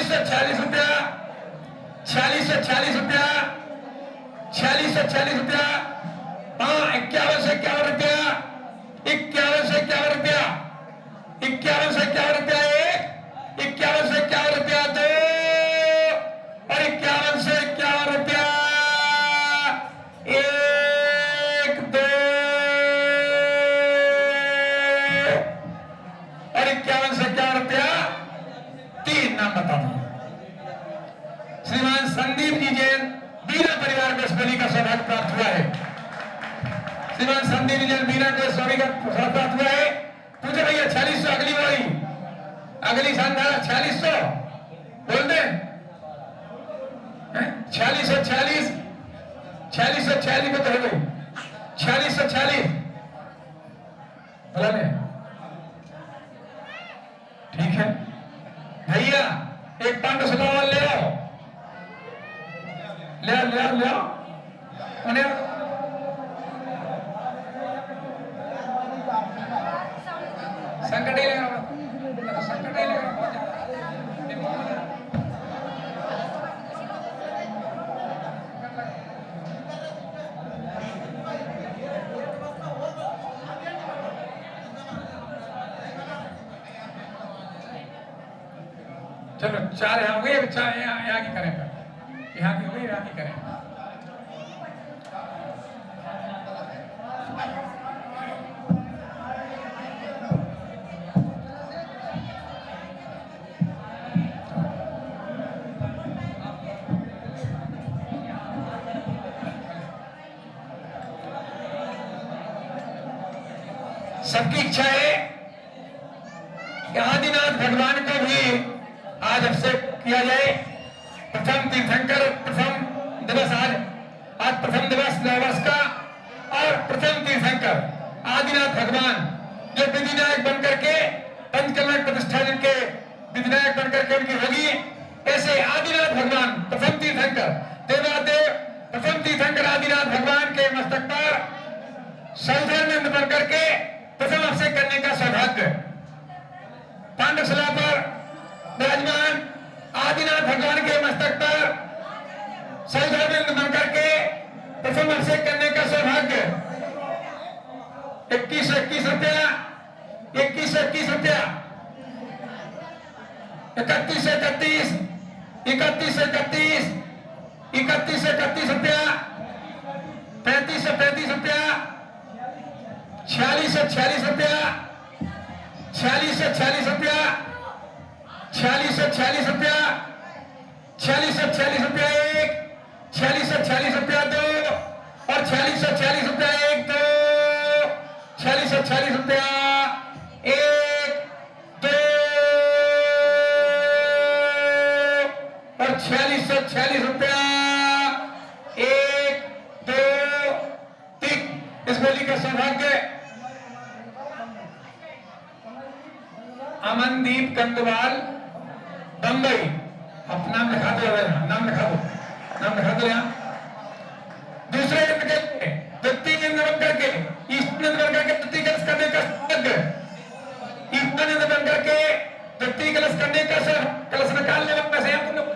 4640 रुपया, 4640 रुपया, 4640 रुपया, 5151 रुपया, 5151 रुपया, 5151 रुपया एक, 5151 रुपया दो और 5151 रुपया एक दो और 5151 रुपया तीन। नाम बता दो। श्रीमान संदीप जी जैन, बीना परिवार को इस बलि का सौभाग्य प्राप्त हुआ है। श्रीमान संदीप जी जैन बीना को स्वामी का सौभाग्य प्राप्त हुआ है। पूछे भैया 4600 अगली बारी, अगली शानदार 4600 बोल दे। 4640 4640 में तो हो गई 4640 बोला नहीं। ठीक है भैया, एक 500 ले आओ, ले आओ, ले आओ, ले आओ उन्हें। संकट ही लगा, संकट ही लगा बहुत ज्यादा। चलो 4 यहाँ हो गई, 4 यहाँ की करें, यहाँ की हो गई, यहाँ की करें। सबकी इच्छा है कि आदिनाथ भगवान को भी आज अभिषेक किया जाए। प्रथम तीर्थंकर, प्रथम दिवस आज प्रथम दिवस नववर्ष का और प्रथम तीर्थंकर आदिनाथ भगवान जो विधिनायक बनकर के पंचकल्याण प्रतिष्ठा जिनके विधिनायक बनकर के उनकी होगी, ऐसे आदिनाथ भगवान प्रथम तीर्थंकर देवादेव प्रथम तीर्थंकर आदिनाथ भगवान के मस्तक पर सौधर्मेंद्र बनकर के प्रथम अभिषेक करने का सौभाग्य। पांडवशिला पर विराजमान आदिनाथ भगवान के मस्तक पर सौधर्मेंद्र बनकर के प्रथम अभिषेक करने का सौभाग्य। 2121 रुपया, 2121 रुपया, 3131, 3131, 3131 रुपया, 3535 रुपया, 4640 रुपया, 4640 रुपया, 4640 रुपया, 4640 रुपया एक, 4640 रुपया दो और 4640 रुपया एक दो, 4640 रुपया एक दो और 4640 रुपया एक दो तीन। इस बलि का सौभाग्य अमनदीप कंदवाल बंबई। अपना नाम लिखा दो, नाम लिखा दो, नाम लिखा दो। यहाँ दूसरे व्यक्ति बन करके ईश्वर बन करके व्यक्ति कलश करने का सौभाग्य, ईश्वर बन करके व्यक्ति कलश करने का कलश निकालने वाला से तुम लोग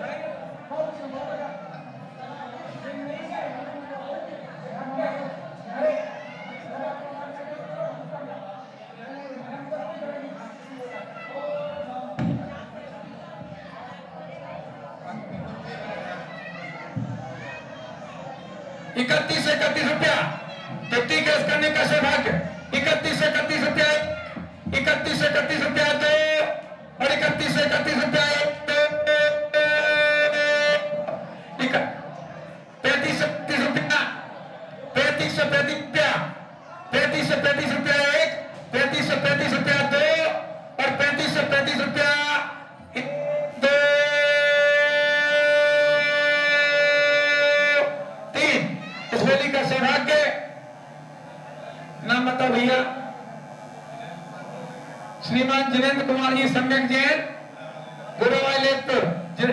3131 रुपया व्यक्ति कलश करने का सौभाग्य। 3131 रुपया, 3131 रुपया दो और 3131 रुपया एक, 3535 रुपया, 3535 रुपया, 3535 रुपया एक, 3535 रुपया दो और 3535 रुपया दो तीन। इस बलि का सौभाग्य नाम बताओ भैया। श्रीमान जिनेंद्र कुमार जी सम्यक जैन गोरावालेपुर,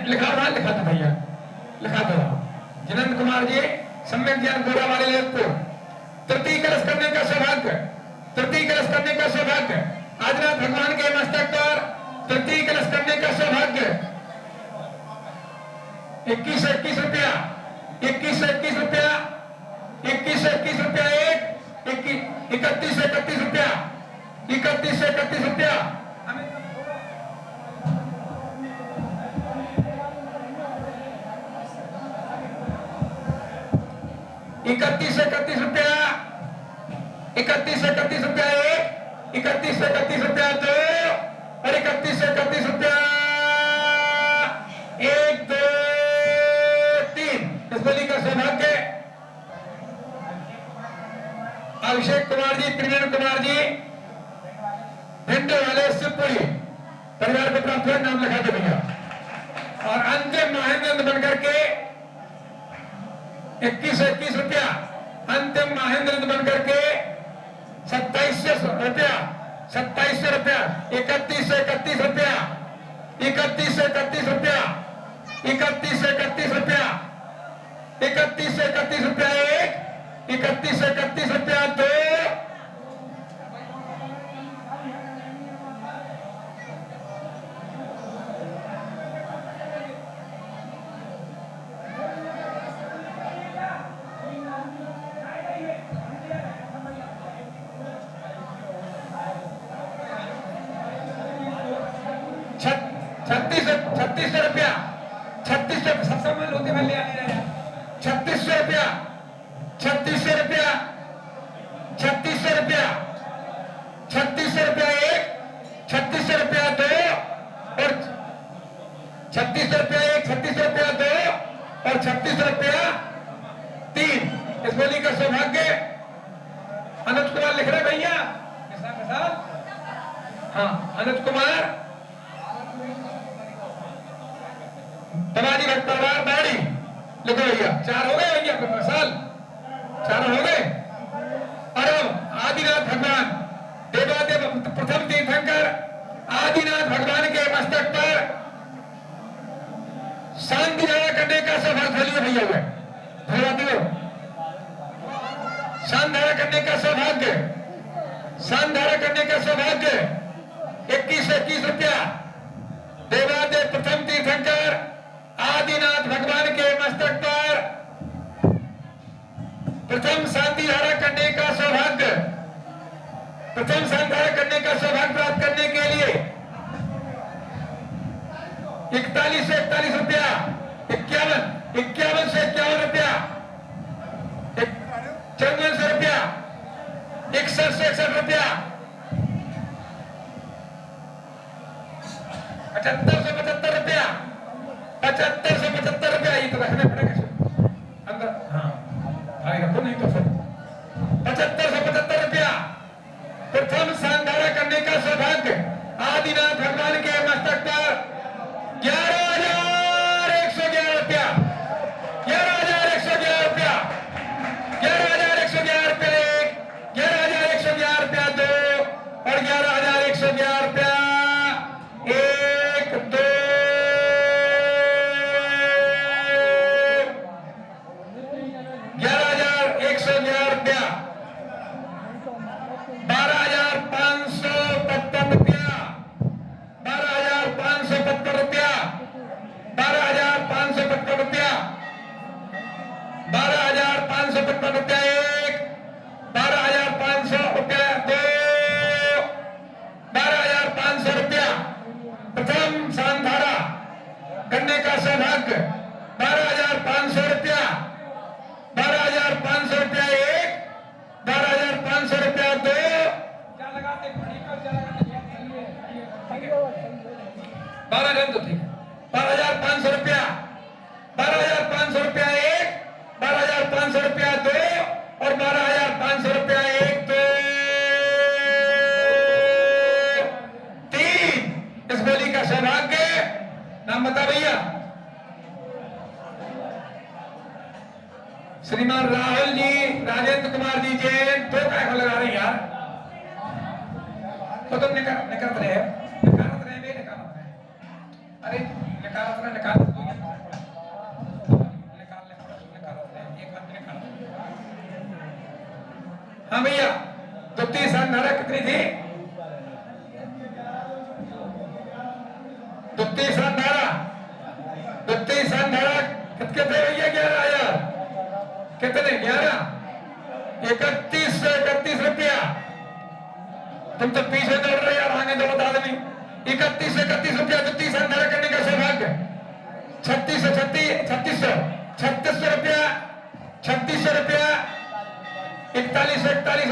लिखा था, लिखा था भैया, लिखा था जिनेंद्र कुमार जी सम्यक जैन गोरावालेपुर। तृतीय कलश करने का सौभाग्य, तृतीय कलश करने का सौभाग्य आदिनाथ भगवान के मस्तक पर तृतीय कलश करने का सौभाग्य। 21 रुपया, 21 रुपया, 21 रुपया एक, 31 रुपया, 31 रुपया, 31 रुपया, 31 रुपया एक, 31 रुपया दो और 31 रुपया एक, दो, तीन। इस बलि का सौभाग्य अभिषेक कुमार जी, त्रिवेण कुमार जी, भिंडे वाले शिवपुरी परिवार को प्राप्त हुआ, नाम लिखा दे भैया। और अंतिम महेंद्र बनकर के 21 रुपया, अंतिम महेंद्र बनकर के 27 रुपया, 27 रुपया, 31 रुपया, 31 रुपया, 31 रुपया, 31 रुपया एक, 31 रुपया दो, 36 रुपया, 36 सत्संग होते में ले आने रहे 36 रुपया, 36 रुपया, 36 रुपया, 36 रुपया एक, 36 रुपया दो और 36 रुपया एक, 36 रुपया दो और 36 रुपया तीन। इस बोली का सौभाग्य अनुज कुमार लिख रहे भैया, हाँ अनुज कुमार तबाजी भक्त परिवार बाड़ी लिखो भैया। 4 हो गए भैया, साल 4 हो गए। और अब आदिनाथ भगवान देवादेव प्रथम तीर्थंकर आदिनाथ भगवान के मस्तक पर शांति धारा करने का सौभाग्य भैया हुआ, शांत धारा करने का सौभाग्य, शांत धारा करने का सौभाग्य 21 रुपया देवादेव प्रथम तीर्थंकर आदिनाथ भगवान के मस्तक पर प्रथम शांति धारा करने का सौभाग्य, प्रथम शांति धारा करने का सौभाग्य प्राप्त करने के लिए 41 रुपया, 51 से 51 रुपया, 54 रुपया, 61 से 61 रुपया, 75 से 75 रुपया, 75 से 75 रुपया। ये तो रखने पड़ेगा अंदर, हाँ आएगा तो नहीं तो फिर 75 से 75 रुपया प्रथम शानदारा करने का सौभाग्य आदिनाथ भगवान के मस्तक पर 11,111 रुपया, 11,111 रुपया, 11,111 रुपया एक, 11,111 रुपया दो और 11,111 रुपया एक, दो, 11,111 रुपया, 12,555 रुपया, 12,555 रुपया, 12,555 रुपया, 12,555 रुपया एक, 12,500 रुपया दो, 12,500 रुपया प्रथम शानधारा करने का सौभाग्य, 12,500 रुपया, 12,500 रुपया एक, 12,500 रुपया दो, क्या लगाते 12,000 तो ठीक है, 12,500 रुपया, 12,500 रुपया एक, 12,500 रुपया दो और 12,500 रुपया एक, दो, तीन। इस बोली का सौभाग्य नाम बता भैया। श्रीमान राहुल जी, राजेंद्र कुमार जी जैन, तो काय को लगा रहे हैं यार, तो तुम निकालत रहे, निकालत रहे, अरे निकालत रहे, निकालत दो, निकाल ले, एक हाथ में निकाल। हाँ भैया, द्वितीय शानधारा कितनी थी? द्वितीय शानधारा कितने भैया 11,000 कितने 11 31 रुपया। तुम तो पीछे दौड़ रहे यार, आगे दो बता आदमी। 31 रुपया द्वितीय स्थान धारण करने का सौभाग्य। 3600 रुपया 3600 रुपया 41 रुपया 41 45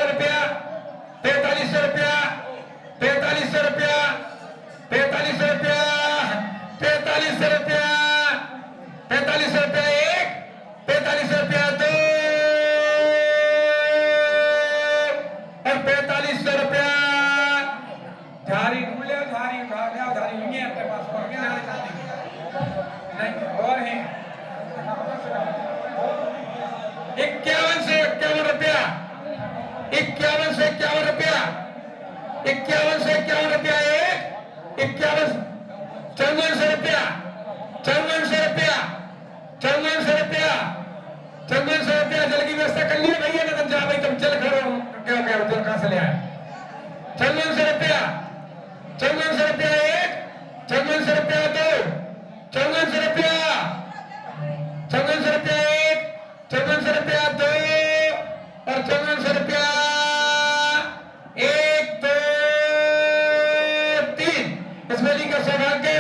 रुपया 4500 रुपया 4500 रुपया 4500 रुपया 4500 रुपया 4500 रुपया 1 4500 रुपया 2 और 4500 रुपया। झारी ढूंढ लो, झारी उठा लो, झारी नहीं है आपके पास और क्या नहीं और है। 51 रुपया 51 रुपया 51 रुपया 1 51 5400 रुपया 5400 रुपया 5400 रुपया 5400 रुपया। जल की व्यवस्था कर लिया भैया ना, जा भाई तुम चल खड़े हो क्या क्या जल कहां से ले आए। 5400 रुपया 5400 रुपया 1 5400 रुपया 2 5400 रुपया 5400 रुपया 1 5400 रुपया 2 और 5400 रुपया 1 2 3। इस मेली का सौभाग्य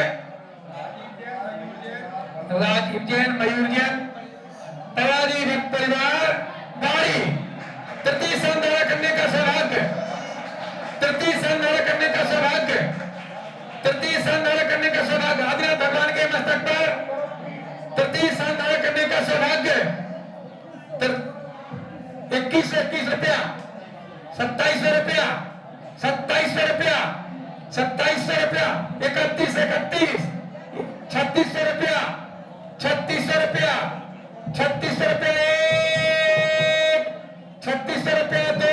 राजीव जैन, मयूर जैन, तवारी भक्त परिवार बाड़ी। तृतीय स्थान धारण करने का सौभाग्य, तृतीय स्थान धारण करने का सौभाग्य, तृतीय स्थान धारण करने का सौभाग्य। आदिनाथ भगवान के मस्तक पर तृतीय स्थान धारण करने का सौभाग्य। 21 रुपया 2700 रुपया 2700 रुपया 2700 रुपया 31 3600 रुपया 3600 रुपया 3600 रुपया 1 3600 रुपया 2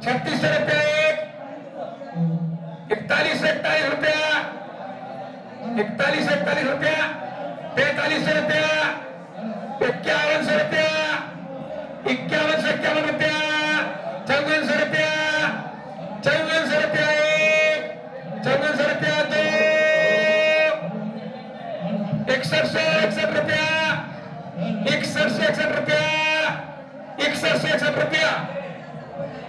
3600 रुपया 1 41 रुपया 41 रुपया 4500 रुपया 5100 रुपया 51 रुपया 5400 रुपया 5400 रुपया 1 5400 रुपया 2 61 रुपया 61 रुपया 61 रुपया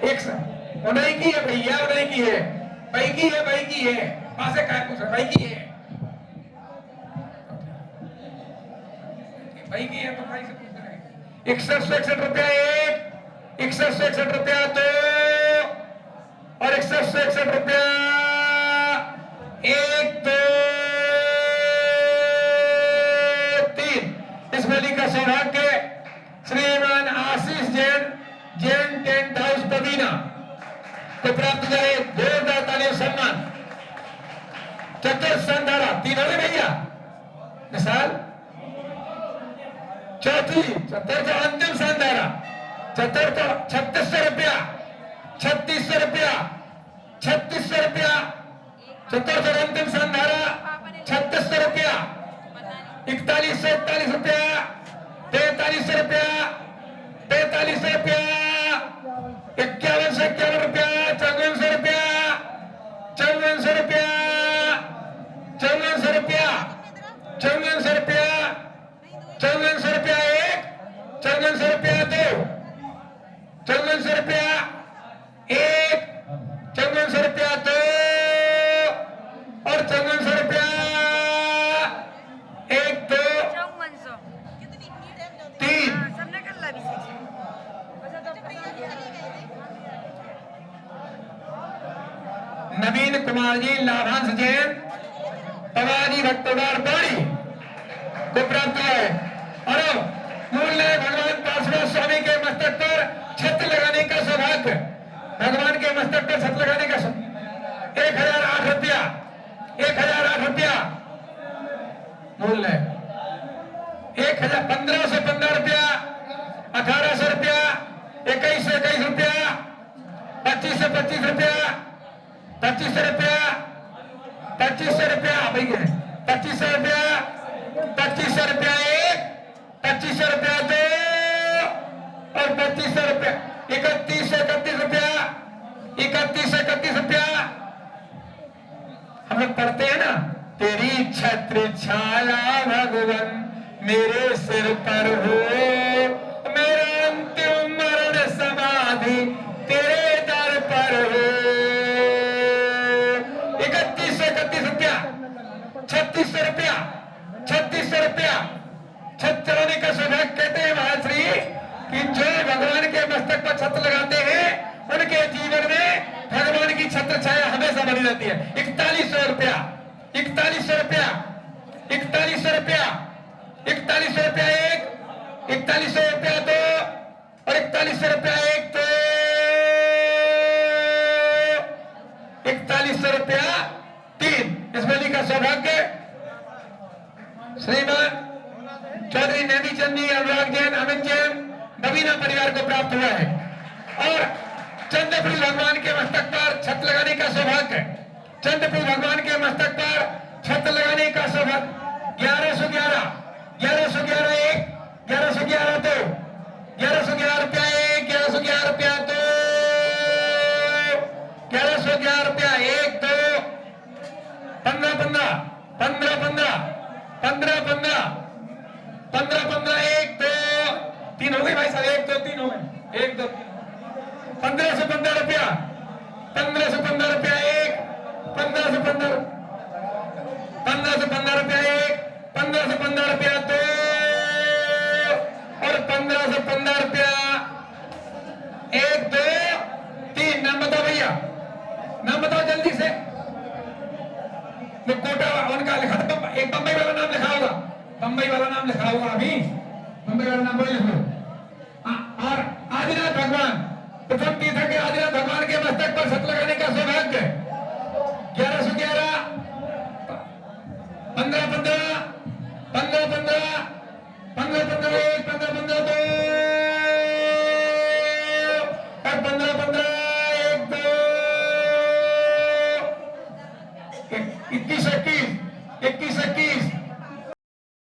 61 उन्हीं की है भैया, उन्हीं की है भाई की है, भाई की है वहां से क्या पूछ रहे भाई की है, भाई की है तो भाई से पूछ रहे हैं। 61 रुपया 1 61 रुपया 2 और 61 रुपया 1 2 3। इस मेली का सौभाग्य श्रीमान आशीष जैन, जैन टेंट हाउस पदीना को प्राप्त करे। जोरदार तालियों सम्मान। चतुर्थ स्थान धारा 3 वाले भैया मिसाल चौथी चतुर्थ अंतिम स्थान धारा चतुर्थ 3600 रुपया 3600 रुपया 3600 रुपया चतुर्थ और अंतिम स्थान धारा 3600 रुपया 41 रुपया 4300 रुपया 4500 रुपया 51 रुपया 5400 रुपया 5400 रुपया 5400 रुपया 5400 रुपया 5400 रुपया 1 5400 रुपया 2 5400 रुपया 1 5400 रुपया 2 और 5400 रुपया 1 2 3। नवीन कुमार जी लाभांश जैन पवानी भक्तवार बाड़ी को प्राप्त हुआ है। और मूल भगवान पार्श्वनाथ स्वामी के मस्तक पर छत्र लगाने का सौभाग्य, भगवान के मस्तक पर छत्र लगाने का 1008 रुपया 1008 रुपया मूल्य 1515 रुपया 1800 रुपया 21 रुपया 25 रुपया 2500 रुपया 2500 रुपया भैया 2500 रुपया 2500 रुपया 1 2500 रुपया 2 और 2500 रुपया 31 रुपया 31 रुपया हम लोग हम पढ़ते हैं ना, तेरी छत्र छाया भगवन मेरे सिर पर हो, मेरा अंतिम मरण समाधि तेरे दर पर हो। 3131 रुपया, 3600 रुपया, 3600 रुपया। छत्र चढ़ाने का सौभाग्य कहते हैं महाश्री कि जो भगवान के मस्तक पर छत्र लगाते हैं उनके जीवन में भगवान की छत्र छाया हमेशा बनी रहती है। 4100 रुपया, 4100 रुपया, 4100 रुपया, 4100 रुपया एक, 4100 रुपया दो और 4100 रुपया एक, तो 4100 रुपया तीन। इस बलि का सौभाग्य श्रीमान चौधरी नैमी चंदी, अनुराग जैन, अमित जैन, बबीना परिवार को प्राप्त हुआ है। और चंद्रपुर भगवान के मस्तक पर छत्र लगाने का सौभाग्य, चंद्रपुर भगवान के मस्तक पर छत्र लगाने का सौभाग्य 1111, 1111 एक, 1111 दो, 1111 रुपया एक, 1111 रुपया दो, 1111 रुपया एक, दो, 1515, 1515, 1515, 1515 एक, दो, तीन हो गए भाई साहब, एक दो तीन हो गए, एक दो 1515 रुपया, 1515 रुपया एक, 1515, 1515 रुपया एक, 1515 रुपया दो और 1515 रुपया एक, दो, तीन। नाम बताओ भैया, नाम बताओ जल्दी से। कोटा उनका लिखा था, एक बंबई वाला नाम लिखा होगा, बंबई वाला नाम लिखा होगा, अभी बंबई वाला नाम बोले लिखो। और आदिनाथ भगवान, प्रथम तीर्थ के आदिनाथ भगवान के मस्तक पर छत्र लगाने का सौभाग्य 1111, 1515,